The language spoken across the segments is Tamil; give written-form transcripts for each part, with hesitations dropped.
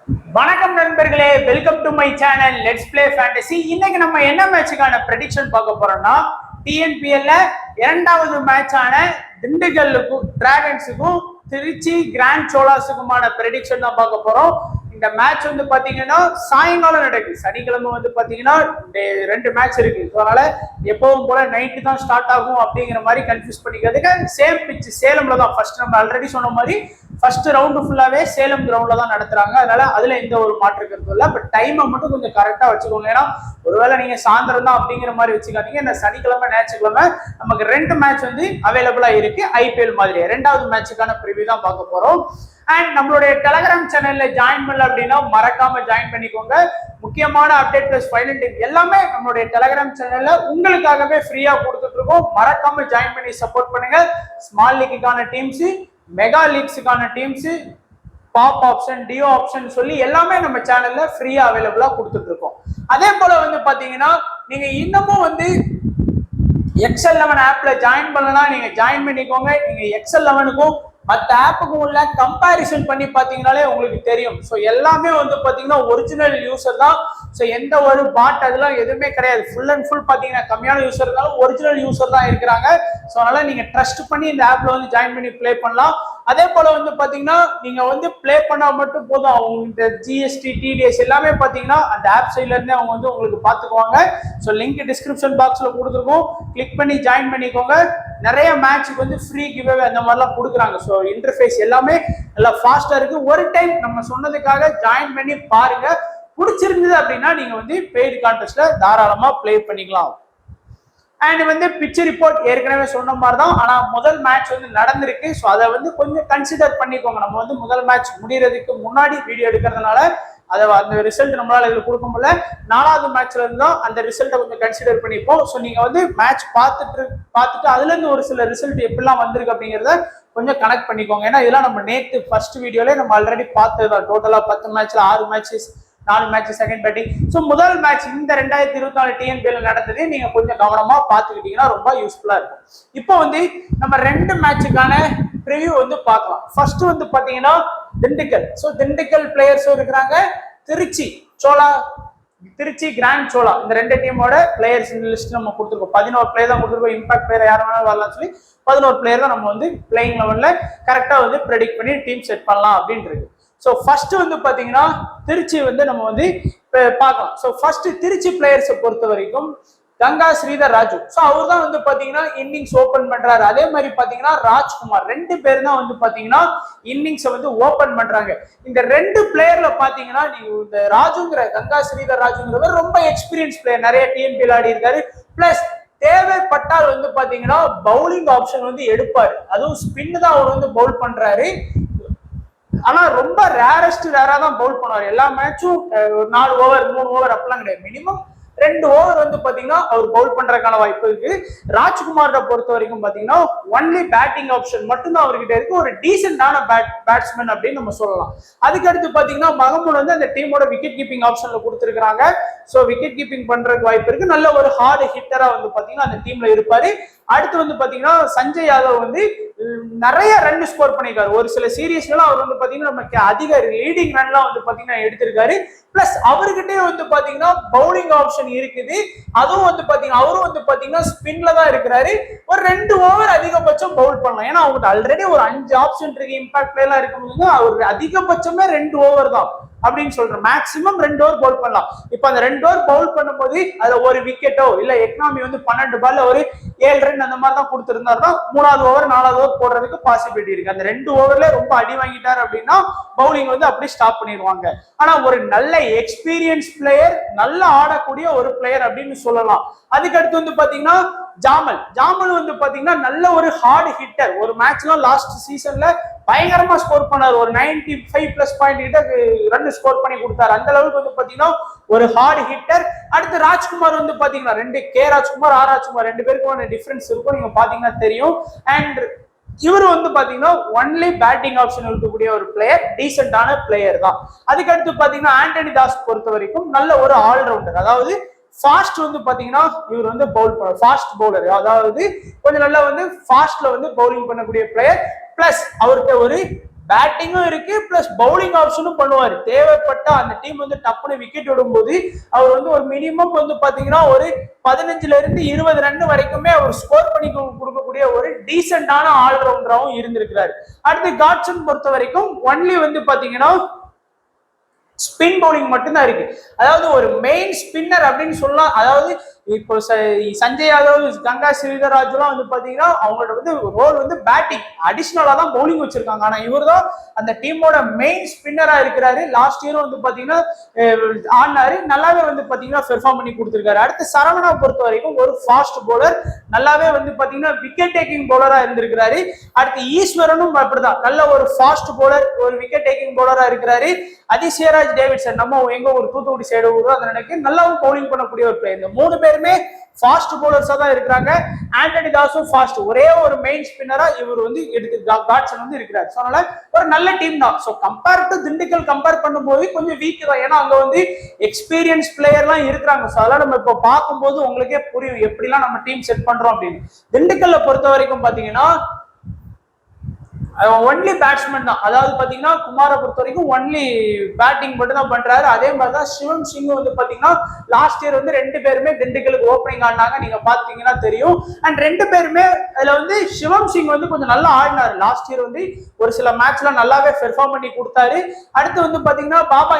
வணக்கம் நண்பர்களே, welcome to my channel let's play fantasy. இன்னைக்கு நம்ம என்ன மேட்சுக்கான ப்ரெடிக்ஷன் பார்க்க போறோம்னா, டிஎன்பிஎல்ல இரண்டாவது மேட்சான திண்டுக்கல்லுக்கும் டிராகன்ஸுக்கும் திருச்சி கிராண்ட் சோலாஸுக்குமான ப்ரெடிக்ஷன் தான் பார்க்க போறோம். இந்த மேட்ச் வந்து பாத்தீங்கன்னா சாயங்காலம் நடக்குது. சனிக்கிழமை வந்து பாத்தீங்கன்னா ரெண்டு மேட்ச் இருக்கு. அதனால எப்பவும் போல நைட்டு தான் ஸ்டார்ட் ஆகும் அப்படிங்கிற மாதிரி கன்ஃபியூஸ் பண்ணிக்கிறதுக்கு சேம் பிச் சேலம்ல தான் ஃபர்ஸ்ட் நம்ம ஆல்ரெடி சொன்ன மாதிரி ஃபர்ஸ்ட் ரவுண்டு ஃபுல்லாவே சேலம் கிரவுண்ட்ல தான் நடத்துறாங்க. அதனால அதுல எந்த ஒரு மாற்று கருத்தும் இல்லை. பட் டைமை மட்டும் கொஞ்சம் கரெக்டா வச்சுக்கோங்க. ஏன்னா ஒருவேளை நீங்க சாயந்தரம் தான் அப்படிங்கிற மாதிரி வச்சுக்காதீங்க. இந்த சனிக்கிழமை ஞாயிற்றுக்கிழமை நமக்கு ரெண்டு மேட்ச் வந்து அவைலபிளா இருக்கு. ஐபிஎல் மாதிரி ரெண்டாவது மேட்சுக்கான ப்ரிவியூ தான் பார்க்க போறோம். அண்ட் நம்மளுடைய டெலகிராம் சேனல்ல ஜாயின் பண்ணல அப்படின்னா மறக்காம ஜாயின் பண்ணிக்கோங்க. முக்கியமான அப்டேட் பிளஸ் ஃபைனல் டிப் எல்லாமே நம்மளுடைய டெலகிராம் சேனல்ல உங்களுக்காகவே ஃப்ரீயா கொடுத்துட்டு இருக்கோம். மறக்காம ஜாயின் பண்ணி சப்போர்ட் பண்ணுங்க. ஸ்மால் லீக்குக்கான டீம்ஸ், மெகா லீக்ஸுக்கான டீம்ஸ், பாப் ஆப்ஷன், டியோ ஆப்ஷன் சொல்லி எல்லாமே நம்ம சேனல்ல ஃப்ரீயா அவைலபிளா கொடுத்துட்டு இருக்கோம். அதே போல வந்து பாத்தீங்கன்னா நீங்க இன்னமும் வந்து XL11 ஆப்ல ஜாயின் பண்ணலாம். நீங்க ஜாயின் பண்ணிக்கோங்க. நீங்க XL11க்கும் மற்ற ஆப்புக்கும் உள்ள கம்பேரிசன் பண்ணி பாத்தீங்கன்னாலே உங்களுக்கு தெரியும். ஸோ எல்லாமே வந்து பாத்தீங்கன்னா ஒரிஜினல் யூசர் தான். ஸோ எந்த ஒரு பாட் அதெல்லாம் எதுவுமே கிடையாது. ஃபுல் அண்ட் ஃபுல் பாத்தீங்கன்னா கம்மியான யூசர் இருந்தாலும் ஒரிஜினல் யூசர் தான் இருக்கிறாங்க. ஸோ அதனால நீங்க ட்ரஸ்ட் பண்ணி இந்த ஆப்ல வந்து ஜாயின் பண்ணி பிளே பண்ணலாம். அதே போல வந்து பாத்தீங்கன்னா நீங்க வந்து பிளே பண்ணா மட்டும் போதும். அவங்க இந்த ஜிஎஸ்டி, டிடிஎஸ் எல்லாமே பாத்தீங்கன்னா அந்த ஆப் சைட்ல இருந்தே அவங்க வந்து உங்களுக்கு பாத்துக்குவாங்க. ஸோ லிங்க் டிஸ்கிரிப்ஷன் பாக்ஸ்ல கொடுத்துருக்கோம். கிளிக் பண்ணி ஜாயின் பண்ணிக்கோங்க. நிறைய மேட்சுக்கு வந்து ஃப்ரீ கிவ்அவே அந்த மாதிரிலாம் கொடுக்குறாங்க. ஸோ இன்டர்ஃபேஸ் எல்லாமே நல்லா ஃபாஸ்டா இருக்கு. ஒரு டைம் நம்ம சொன்னதுக்காக ஜாயின் பண்ணி பாருங்க. பிடிச்சிருந்தது அப்படின்னா நீங்க வந்து பெய்டு கான்டெஸ்ட்ல தாராளமா பிளே பண்ணிக்கலாம். அண்ட் வந்து பிச் ரிப்போர்ட் ஏற்கனவே சொன்ன மாதிரி தான். ஆனா முதல் மேட்ச் வந்து நடந்திருக்கு. ஸோ அதை வந்து கொஞ்சம் கன்சிடர் பண்ணிக்கோங்க. நம்ம வந்து முதல் மேட்ச் முடியறதுக்கு முன்னாடி வீடியோ எடுக்கிறதுனால அந்த ரிசல்ட் நம்மளால இதுல கொடுக்க முடியல. நாலாவது மேட்ச்ல இருந்து தான் அந்த ரிசல்ட்டை கொஞ்சம் கன்சிடர் பண்ணிப்போம். ஸோ நீங்க வந்து மேட்ச் பார்த்துட்டு அதுல இருந்து ஒரு சில ரிசல்ட் எப்படிலாம் வந்திருக்கு அப்படிங்கிறத கொஞ்சம் கனெக்ட் பண்ணிக்கோங்க. ஏன்னா இதெல்லாம் நம்ம நேற்று ஃபர்ஸ்ட் வீடியோல நம்ம ஆல்ரெடி பார்த்ததுதான். டோட்டலா 10 மேட்ச்ல 6 matches, 4 match second batting. So முதல் மேட்ச் இந்த 2024 டிஎன்பிஎல் நடந்தது நீங்க கொஞ்சம் கவனமா பார்த்துக்கிட்டீங்கன்னா ரொம்ப யூஸ்ஃபுல்லா இருக்கும். இப்போ வந்து நம்ம ரெண்டு மேட்சுக்கான ப்ரிவியூ வந்து பார்க்கலாம். ஃபர்ஸ்ட் வந்து பாத்தீங்கன்னா திண்டுக்கல். ஸோ திண்டுக்கல் பிளேயர்ஸும் இருக்கிறாங்க. திருச்சி கிராண்ட் சோலா இந்த ரெண்டு டீமோட பிளேயர்ஸ் லிஸ்ட் நம்ம கொடுத்துருக்கோம். 11 பிளேயர் தான் கொடுத்துருக்கோம். இம்பாக்ட் பிளேயர் யார் வேணாலும் வரலாம் சொல்லி 11 பிளேயர் தான் நம்ம வந்து பிளேயிங் லெவல்ல கரெக்டா வந்து ப்ரெடிக்ட் பண்ணி டீம் செட் பண்ணலாம் அப்படின்னு இருக்கு. ஸோ ஃபர்ஸ்ட் வந்து பாத்தீங்கன்னா திருச்சி வந்து நம்ம வந்து பார்க்கலாம். ஸோ ஃபர்ஸ்ட் திருச்சி பிளேயர்ஸை பொறுத்த வரைக்கும் கங்கா ஸ்ரீதர் ராஜு. ஸோ அவர் தான் வந்து பாத்தீங்கன்னா இன்னிங்ஸ் ஓபன் பண்றாரு. அதே மாதிரி பாத்தீங்கன்னா ராஜ்குமார், ரெண்டு பேர் தான் வந்து பாத்தீங்கன்னா இன்னிங்ஸை வந்து ஓபன் பண்றாங்க. இந்த ரெண்டு பிளேயர்ல பாத்தீங்கன்னா நீங்க இந்த கங்கா ஸ்ரீதர் ராஜுங்கிறவர் ரொம்ப எக்ஸ்பீரியன்ஸ் பிளேயர், நிறைய டிஎன்பிஎல் ஆடி இருக்காரு. பிளஸ் தேவைப்பட்டால் வந்து பாத்தீங்கன்னா பவுலிங் ஆப்ஷன் வந்து எடுப்பாரு. அதுவும் ஸ்பின் தான் அவர் வந்து பவுல் பண்றாரு. ஆனா ரொம்ப ரேரா தான் பவுல் பண்ணுவார். எல்லா மேட்சும் 4 ஓவர் 3 ஓவர் அப்படிலாம் கிடையாது. மினிமம் 2 ஓவர் வந்து பாத்தீங்கன்னா அவர் பவுல் பண்றதுக்கான வாய்ப்பு இருக்கு. ராஜ்குமாரை பொறுத்த வரைக்கும் பாத்தீங்கன்னா ஒன்லி பேட்டிங் ஆப்ஷன் மட்டும்தான் அவர்கிட்ட இருக்கு. ஒரு டீசென்டான பேட்ஸ்மேன் அப்படின்னு நம்ம சொல்லலாம். அதுக்கடுத்து பாத்தீங்கன்னா மகமூட் வந்து அந்த டீமோட விக்கெட் கீப்பிங் ஆப்ஷன்ல கொடுத்துருக்காங்க. ஸோ விக்கெட் கீப்பிங் பண்றதுக்கு வாய்ப்பு இருக்கு. நல்ல ஒரு ஹார்டு ஹிட்டரா வந்து பாத்தீங்கன்னா அந்த டீம்ல இருப்பாரு. அடுத்து வந்து பாத்தீங்கன்னா சஞ்சய் யாதவ் வந்து நிறைய ரன் ஸ்கோர் பண்ணிருக்காரு. ஒரு சில சீரீஸ்லாம் அவர் வந்து பாத்தீங்கன்னா நமக்கு அதிக லீடிங் ரன்லாம் வந்து பாத்தீங்கன்னா எடுத்திருக்காரு. பிளஸ் அவர்கிட்டே வந்து பாத்தீங்கன்னா பவுலிங் ஆப்ஷன் இருக்குது. அதுவும் வந்து பாத்தீங்கன்னா அவரும் வந்து பாத்தீங்கன்னா ஸ்பின்ல தான் இருக்கிறாரு. ஒரு 2 ஓவர் அதிகபட்சம் பவுல் பண்ணலாம். ஏன்னா அவங்களுக்கு ஆல்ரெடி ஒரு 5 ஆப்ஷன் இருக்கு. இம்பாக்ட் பிளேயர்லாம் இருக்கும்போது அவர் அதிகபட்சமே 2 ஓவர் தான் அப்படின்னு சொல்றேன். மேக்சிமம் 2 ஓவர் பவுல் பண்ணலாம். இப்ப அந்த 2 ஓவர் பவுல் பண்ணும்போது அதுல ஒரு விக்கெட்டோ இல்ல எக்கனாமி வந்து 12 பால்ல ஒரு 7 ரன் அந்த மாதிரி தான் கொடுத்திருந்தாருன்னா 3வது ஓவர் 4வது ஓவர் போடுறதுக்கு பாசிபிலிட்டி இருக்கு. அந்த 2 ஓவர்ல ரொம்ப அடி வாங்கிட்டாரு அப்படின்னா பவுலிங் வந்து அப்படியே ஸ்டாப் பண்ணிடுவாங்க. ஆனா ஒரு நல்ல எக்ஸ்பீரியன்ஸ் பிளேயர், நல்லா ஆடக்கூடிய ஒரு பிளேயர் அப்படின்னு சொல்லலாம். அதுக்கடுத்து வந்து பாத்தீங்கன்னா ஜாமல் வந்து பாத்தீங்கன்னா நல்ல ஒரு ஹார்டு ஹிட்டர். ஒரு மேட்ச்லாம் லாஸ்ட் சீசன்ல பயங்கரமா ஸ்கோர் பண்ணார். ஒரு 95+ பாயிண்ட் கிட்ட ரன் ஸ்கோர் பண்ணி கொடுத்தாரு. அந்த அளவுக்கு வந்து பாத்தீங்கன்னா ஒரு ஹார்டு ஹிட்டர். அடுத்து ராஜ்குமார் வந்து பாத்தீங்கன்னா ராஜ்குமார், ராஜ்குமார் 2 பேருக்கும் டிஃபரன்ஸ் இருக்கும். நீங்க பாத்தீங்கன்னா தெரியும். அண்ட் இவர் வந்து பாத்தீங்கன்னா ஒன்லி பேட்டிங் ஆப்ஷன் இருக்கக்கூடிய ஒரு பிளேயர், டீசென்டான பிளேயர் தான். அதுக்கடுத்து பாத்தீங்கன்னா ஆண்டனி தாஸ் பொறுத்த வரைக்கும் நல்ல ஒரு ஆல்ரவுண்டர். அதாவது ஃபாஸ்ட் வந்து பாத்தீங்கன்னா இவர் வந்து ஃபாஸ்ட் பவுலர். அதாவது கொஞ்சம் நல்லா வந்து ஃபாஸ்ட்ல வந்து பவுலிங் பண்ணக்கூடிய பிளேயர். பிளஸ் அவர்கிட்ட ஒரு பேட்டிங்கும் இருக்கு பிளஸ் பவுலிங் ஆப்ஷனும் பண்ணுவாரு. தேவைப்பட்ட அந்த டீம் வந்து டப்புனு விக்கெட் விடும்போது அவர் வந்து ஒரு மினிமம் வந்து பாத்தீங்கன்னா ஒரு 15ல இருந்து 20 ரன் வரைக்குமே அவர் ஸ்கோர் பண்ணி கொடுக்கக்கூடிய ஒரு டீசென்டான ஆல்ரவுண்டராகவும் இருந்திருக்கிறாரு. அடுத்து காட்சன் பொறுத்த வரைக்கும் ஒன்லி வந்து பாத்தீங்கன்னா ஸ்பின் பவுலிங் மட்டும்தான் இருக்கு. அதாவது ஒரு மெயின் ஸ்பின்னர் அப்படின்னு சொல்லலாம். அதாவது இப்போ சஞ்சய் யாதவ், கங்கா ஸ்ரீதர்ராஜ்லாம் வந்து பாத்தீங்கன்னா அவங்களோட வந்து ரோல் வந்து பேட்டிங், அடிஷனலா தான் பவுலிங் வச்சிருக்காங்க. ஆனா இவர் தான் அந்த டீமோட மெயின் ஸ்பின்னரா இருக்கிறாரு. லாஸ்ட் இயரும் வந்து பாத்தீங்கன்னா ஆடினாரு, நல்லாவே வந்து பாத்தீங்கன்னா பெர்ஃபார்ம் பண்ணி கொடுத்திருக்காரு. அடுத்து சரவணா பொறுத்த வரைக்கும் ஒரு ஃபாஸ்ட் பவுலர், நல்லாவே வந்து பாத்தீங்கன்னா விக்கெட் டேக்கிங் பவுலரா இருந்திருக்கிறாரு. அடுத்து ஈஸ்வரனும் அப்படிதான், நல்ல ஒரு ஃபாஸ்ட் பவுலர், ஒரு விக்கெட் டேக்கிங் பவுலரா இருக்கிறாரு. அதிசயராஜ் டேவிட்சன் நம்ம எங்க ஒரு தூத்துக்குடி சைடு அதை நினைக்க நல்லாவும் பவுலிங் பண்ணக்கூடிய ஒரு பிளேயர். இந்த 3 பேருமே ஃபாஸ்ட் பவுலர்ஸா தான் இருக்கிறாங்க. ஆண்டனி தாஸும் ஃபாஸ்ட், ஒரே ஒரு மெயின் ஸ்பின்னரா இவர் வந்து காட்சன் வந்து இருக்கிறார். ஸோ அதனால ஒரு நல்ல டீம் தான். So compare to Dindigul compare பண்ணும்போது கொஞ்சம் வீக் தான், ஏன்னா அங்க வந்து எக்ஸ்பீரியன்ஸ் பிளேயர்லாம் இருக்கிறாங்க. ஸோ அதெல்லாம் நம்ம இப்போ பார்க்கும்போது உங்களுக்கே புரியும் எப்படிலாம் நம்ம டீம் செட் பண்றோம் அப்படின்னு. திண்டுக்கல்ல பொறுத்த வரைக்கும் பாத்தீங்கன்னா ஒன்லி பேட்ஸ்மேன் தான். அதாவது பாத்தீங்கன்னா குமாரை பொறுத்த வரைக்கும் ஒன்லி பேட்டிங் மட்டும் தான் பண்றாரு. அதே மாதிரிதான் சிவம் சிங் வந்து பாத்தீங்கன்னா லாஸ்ட் இயர் வந்து 2 பேருமே திண்டுக்கலுக்கு ஓப்பனிங் ஆடினாங்க, நீங்க பாத்தீங்கன்னா தெரியும். அண்ட் 2 பேருமே அதுல வந்து சிவம் சிங் வந்து கொஞ்சம் நல்லா ஆடினாரு. லாஸ்ட் இயர் வந்து ஒரு சில மேட்ச்ல நல்லாவே பெர்ஃபார்ம் பண்ணி கொடுத்தாரு. அடுத்து வந்து பாத்தீங்கன்னா பாபா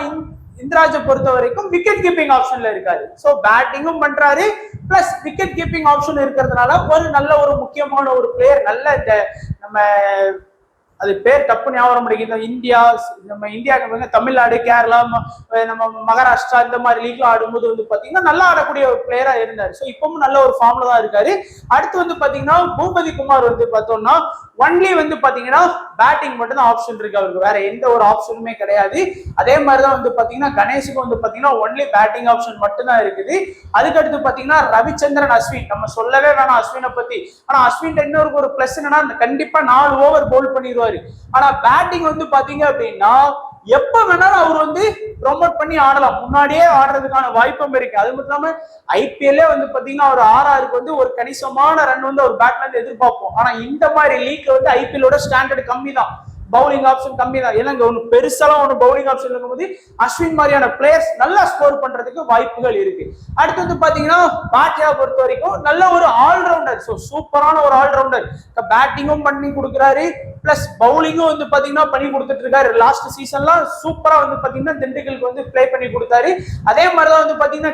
இந்திராஜை பொறுத்த வரைக்கும் விக்கெட் கீப்பிங் ஆப்ஷன்ல இருக்காரு. சோ பேட்டிங்கும் பண்றாரு பிளஸ் விக்கெட் கீப்பிங் ஆப்ஷன் இருக்கிறதுனால ஒரு நல்ல ஒரு முக்கியமான ஒரு பிளேயர். நல்ல நம்ம அது பேர் தப்பு ஞாபகம் முடியுது. இந்தியா, நம்ம இந்தியாவுக்கு தமிழ்நாடு, கேரளா, நம்ம மகாராஷ்டிரா இந்த மாதிரி லீக்ல ஆடும்போது வந்து பாத்தீங்கன்னா நல்லா ஆடக்கூடிய ஒரு பிளேயரா இருந்தாரு. ஸோ இப்பவும் நல்ல ஒரு ஃபார்ம்ல தான் இருக்காரு. அடுத்து வந்து பாத்தீங்கன்னா பூபதி குமார் வந்து பார்த்தோம்னா ஒன்லி வந்து பாத்தீங்கன்னா பேட்டிங் மட்டும் தான் ஆப்ஷன் இருக்கு அவருக்கு, வேற எந்த ஒரு ஆப்ஷனுமே கிடையாது. அதே மாதிரிதான் வந்து பாத்தீங்கன்னா கணேஷுக்கு வந்து பாத்தீங்கன்னா ஒன்லி பேட்டிங் ஆப்ஷன் மட்டும் தான் இருக்குது. அதுக்கடுத்து பாத்தீங்கன்னா ரவிச்சந்திரன் அஸ்வின், நம்ம சொல்லவே வேணாம் அஸ்வினை பத்தி. ஆனா அஸ்வின் இன்னொரு ஒரு பிளஸ் என்னன்னா கண்டிப்பா 4 ஓவர் பவுல் பண்ணிடுவாரு. ஆனா பேட்டிங் வந்து பாத்தீங்க அப்படின்னா எப்ப வேணாலும் அவர் வந்து ப்ரொமோட் பண்ணி ஆடலாம், முன்னாடியே ஆடுறதுக்கான வாய்ப்பும் இருக்கு. அது மட்டும் இல்லாம ஐபிஎல்லே வந்து பாத்தீங்கன்னா ஒரு RRக்கு வந்து ஒரு கணிசமான ரன் வந்து ஒரு பேட்ல இருந்து எதிர்பார்ப்போம். ஆனா இந்த மாதிரி லீக்ல வந்து ஐபிஎல்லோட ஸ்டாண்டர்ட் கம்மி தான், பவுலிங் ஆப்ஷன் கம்மி தான். ஏன்னா ஒண்ணு பெருசாலாம் ஒண்ணு பவுலிங் ஆப்ஷன் இருக்கும்போது அஸ்வின் மாதிரியான பிளேயர்ஸ் நல்லா ஸ்கோர் பண்றதுக்கு வாய்ப்புகள் இருக்கு. அடுத்து வந்து பாத்தீங்கன்னா பாட்டியா பொறுத்த வரைக்கும் நல்ல ஒரு ஆல்ரவுண்டர், ஸோ சூப்பரான ஒரு ஆல்ரவுண்டர். பேட்டிங்கும் பண்ணி கொடுக்குறாரு பிளஸ் பவுலிங்கும் வந்து பாத்தீங்கன்னா பண்ணி கொடுத்துட்டு இருக்காரு. லாஸ்ட் சீசன்லாம் சூப்பரா வந்து பாத்தீங்கன்னா திண்டுக்கலுக்கு வந்து பிளே பண்ணி கொடுத்தாரு. அதே மாதிரிதான் வந்து பாத்தீங்கன்னா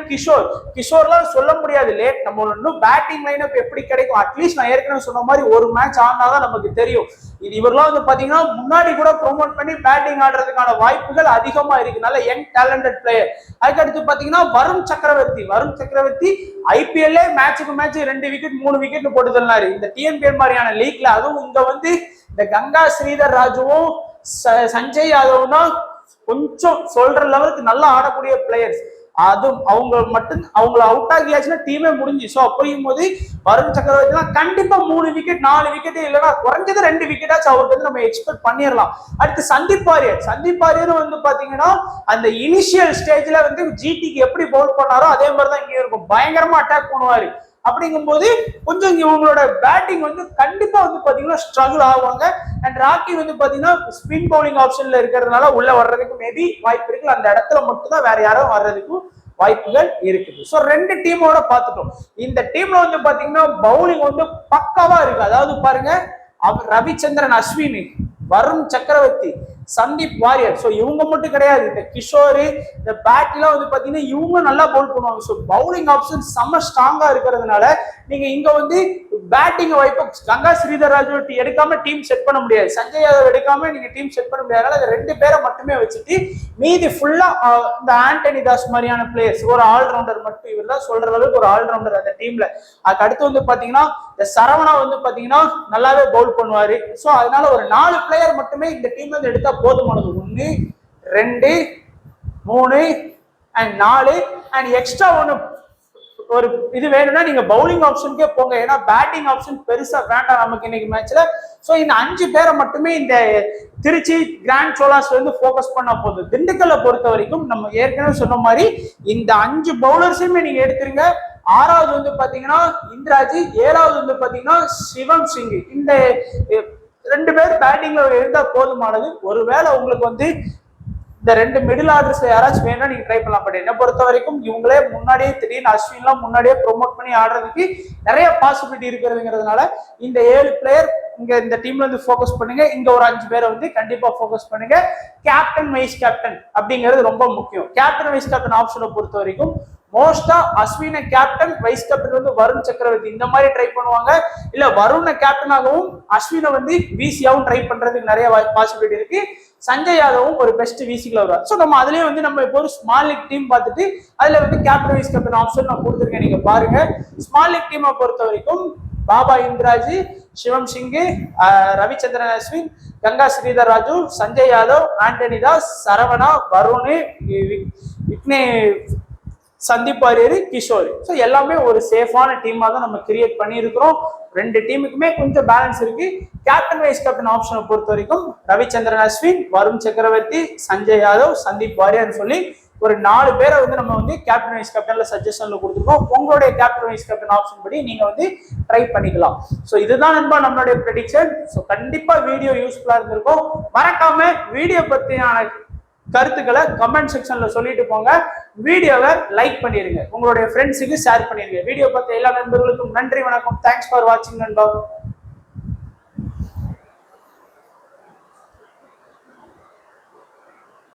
கிஷோர்லாம் சொல்ல முடியாது லேட், நம்ம இன்னும் பேட்டிங் லைனப் எப்படி கிடைக்கும் அட்லீஸ்ட் நான் ஏற்கனவே சொன்ன மாதிரி ஒரு மேட்ச் ஆனாதான் நமக்கு தெரியும். இது இவரெல்லாம் வந்து பாத்தீங்கன்னா முன்னாடி கூட ப்ரோமோட் பண்ணி பேட்டிங் ஆடுறதுக்கான வாய்ப்புகள் அதிகமா இருக்கு, நல்ல யங் டேலண்டட் பிளேயர். அதுக்கடுத்து பாத்தீங்கன்னா வருண் சக்கரவர்த்தி ஐபிஎல்லே மேட்சுக்கு மேட்ச் 2 விக்கெட் 3 விக்கெட் போட்டு தள்ளினாரு இந்த டிஎன்பிஎல் மாதிரியான லீக்ல. அதுவும் இங்க வந்து இந்த கங்கா ஸ்ரீதர் ராஜுவும் சஞ்சய் யாதவும் தான் கொஞ்சம் சொல்ற லெவலுக்கு நல்லா ஆடக்கூடிய பிளேயர்ஸ். அதுவும் அவங்க மட்டும் அவங்கள அவுட் ஆகியாச்சுன்னா டீமே முடிஞ்சு. ஸோ அப்படியும் போது வருண் சக்கரவர்த்தி கண்டிப்பா 3 விக்கெட் 4 விக்கெட் இல்லைன்னா குறைஞ்சது 2 விக்கெட்டாச்சும் அவருக்கு வந்து நம்ம எக்ஸ்பெக்ட் பண்ணிடலாம். அடுத்து சந்தீப் வாரியர் வந்து பாத்தீங்கன்னா அந்த இனிஷியல் ஸ்டேஜ்ல வந்து ஜிடிக்கு எப்படி பவுல் பண்ணாரோ அதே மாதிரிதான் இங்க இருக்கும், பயங்கரமா அட்டாக் பண்ணுவாரு. அப்படிங்கும்போது கொஞ்சம் இவங்களோட பேட்டிங் வந்து கண்டிப்பா வந்து பாத்தீங்கன்னா ஸ்ட்ரகிள் ஆவாங்க. அண்ட் ராக்கி வந்து பாத்தீங்கன்னா ஸ்பின் பவுலிங் ஆப்ஷன்ல இருக்கிறதுனால உள்ள வர்றதுக்கு மேபி வாய்ப்பு இருக்கு, அந்த இடத்துல மட்டும் தான் வேற யாரும் வர்றதுக்கும் வாய்ப்புகள் இருக்குது. ஸோ 2 டீமோட பார்த்துட்டோம். இந்த டீம்ல வந்து பாத்தீங்கன்னா பவுலிங் வந்து பக்காவா இருக்கு. அதாவது பாருங்க, ரவிச்சந்திரன் அஸ்வின், வருண் சக்கரவர்த்தி, சந்தீப் வாரியர், ஸோ இவங்க மட்டும் கிடையாது, இந்த கிஷோர், இந்த பேட்லாம் வந்து பாத்தீங்கன்னா இவங்க நல்லா பவுல் பண்ணுவாங்க. ஸோ பவுலிங் ஆப்ஷன் செம்ம ஸ்ட்ராங்கா இருக்கிறதுனால நீங்க இங்க வந்து பேட்டிங் வாய்ப்பு கங்கா ஸ்ரீதர் ராஜு எடுக்காம டீம் செட் பண்ண முடியாது, சஞ்சய் யாதவ் எடுக்காம நீங்க டீம் செட் பண்ண முடியாது. அதனால 2 பேரை மட்டுமே வச்சுட்டு மீதி ஃபுல்லா இந்த ஆண்டனி தாஸ் மாதிரியான பிளேயர்ஸ், ஒரு ஆல்ரவுண்டர் மட்டும், இவர் தான் சொல்ற அளவுக்கு ஒரு ஆல்ரவுண்டர் அந்த டீம்ல. அதுக்கு அடுத்து வந்து பாத்தீங்கன்னா இந்த சரவணா வந்து பாத்தீங்கன்னா நல்லாவே பவுல் பண்ணுவாரு. ஸோ அதனால ஒரு 4 பிளேயர் மட்டுமே இந்த டீம்ல இருந்து எடுத்தா போதுமானது. 1 2 3 அண்ட் 4 அண்ட் எக்ஸ்ட்ரா ஒரு இது வேணும்னா நீங்க பவுலிங் ஆப்ஷனுக்கே போங்க, ஏன்னா பேட்டிங் ஆப்ஷன் பெருசா வேண்டாம் நமக்கு இன்னைக்கு மேட்ச்ல. சோ இந்த 5 பேரை மட்டுமே இந்த திருச்சி கிராண்ட் சோலாஸ்ல இருந்து போக்கஸ் பண்ணா போதும். திண்டுக்கல்லை பொறுத்த வரைக்கும் நம்ம ஏற்கனவே சொன்ன மாதிரி இந்த 5 பவுலர்ஸுமே நீங்க எடுத்துருங்க. 6வது வந்து பாத்தீங்கன்னா இந்திராஜி, 7வது வந்து பாத்தீங்கன்னா சிவம் சிங். இந்த 2 பேர் பேட்டிங்ல இருந்தா போதுமானது. ஒருவேளை உங்களுக்கு வந்து இந்த 2 மிடில் ஆர்டர்ஸ்ல யாராச்சும் வேணா நீங்க ட்ரை பண்ணலாம். பட் என்ன பொறுத்த வரைக்கும் இவங்களே முன்னாடியே திடீர்னு அஸ்வின்லாம் முன்னாடியே ப்ரொமோட் பண்ணி ஆடுறதுக்கு நிறைய பாசிபிலிட்டி இருக்கிறதுங்கிறதுனால இந்த 7 பிளேயர் இங்க இந்த டீம்ல இருந்து ஃபோக்கஸ் பண்ணுங்க. இங்க ஒரு 5 பேரை வந்து கண்டிப்பா ஃபோக்கஸ் பண்ணுங்க. கேப்டன் வைஸ் கேப்டன் அப்படிங்கிறது ரொம்ப முக்கியம். கேப்டன் வைஸ் கேப்டன் ஆப்ஷனை பொறுத்த வரைக்கும் மோஸ்டா அஸ்வினை கேப்டன் வைஸ் கேப்டன் வந்து வருண் சக்கரவர்த்தி இந்த மாதிரி ட்ரை பண்ணுவாங்க. இல்ல வருணை கேப்டனாகவும் அஸ்வினை வந்து விசியாவும் ட்ரை பண்றதுக்கு நிறைய பாசிபிலிட்டி இருக்கு. சஞ்சய் யாதவும் ஒரு பெஸ்ட் விசிக்குள்ள வருவார். ஸோ நம்ம அதுலயே வந்து நம்ம இப்போ ஒரு ஸ்மால் லீக் டீம் பார்த்துட்டு அதுல வந்து கேப்டன் வைஸ் கேப்டன் ஆப்ஷன் நான் கொடுத்துருக்கேன். நீங்க பாருங்க. ஸ்மால் லீக் டீமை பொறுத்த வரைக்கும் பாபா இந்திராஜி, சிவம் சிங்கு, ரவிச்சந்திரன் அஸ்வின், கங்கா ஸ்ரீதர் ராஜு, சஞ்சய் யாதவ், ஆண்டனி தாஸ், சரவணா, வருண், விக்னே, சந்தீப் வாரியர், கிஷோர். ஸோ எல்லாமே ஒரு சேஃபான டீமா தான் நம்ம கிரியேட் பண்ணியிருக்கிறோம். 2 டீமுக்குமே கொஞ்சம் பேலன்ஸ் இருக்கு. கேப்டன் வைஸ் கேப்டன் ஆப்ஷனை பொறுத்த வரைக்கும் ரவிச்சந்திரன் அஸ்வின், வருண் சக்கரவர்த்தி, சஞ்சய் யாதவ், சந்தீப் வாரியர் சொல்லி ஒரு 4 பேரை வந்து நம்ம வந்து கேப்டன் வைஸ் கேப்டன்ல சஜஷன்ல கொடுத்துருக்கோம். உங்களுடைய கேப்டன் வைஸ் கேப்டன் ஆப்ஷன் படி நீங்க வந்து ட்ரை பண்ணிக்கலாம். ஸோ இதுதான் நண்பா நம்மளுடைய ப்ரெடிக்ஷன். ஸோ கண்டிப்பா வீடியோ யூஸ்ஃபுல்லா இருந்திருக்கும். மறக்காம வீடியோ பத்தியான கருத்துக்களை கமெண்ட் செக்ஷன்ல சொல்லிட்டு போங்க. வீடியோவை லைக் பண்ணிருங்க, உங்களுடைய ஃப்ரெண்ட்ஸுக்கு ஷேர் பண்ணிருங்க. வீடியோ பார்த்த எல்லா நண்பர்களுக்கும் நன்றி, வணக்கம். தேங்க்ஸ் ஃபார் வாட்சிங் நண்பா.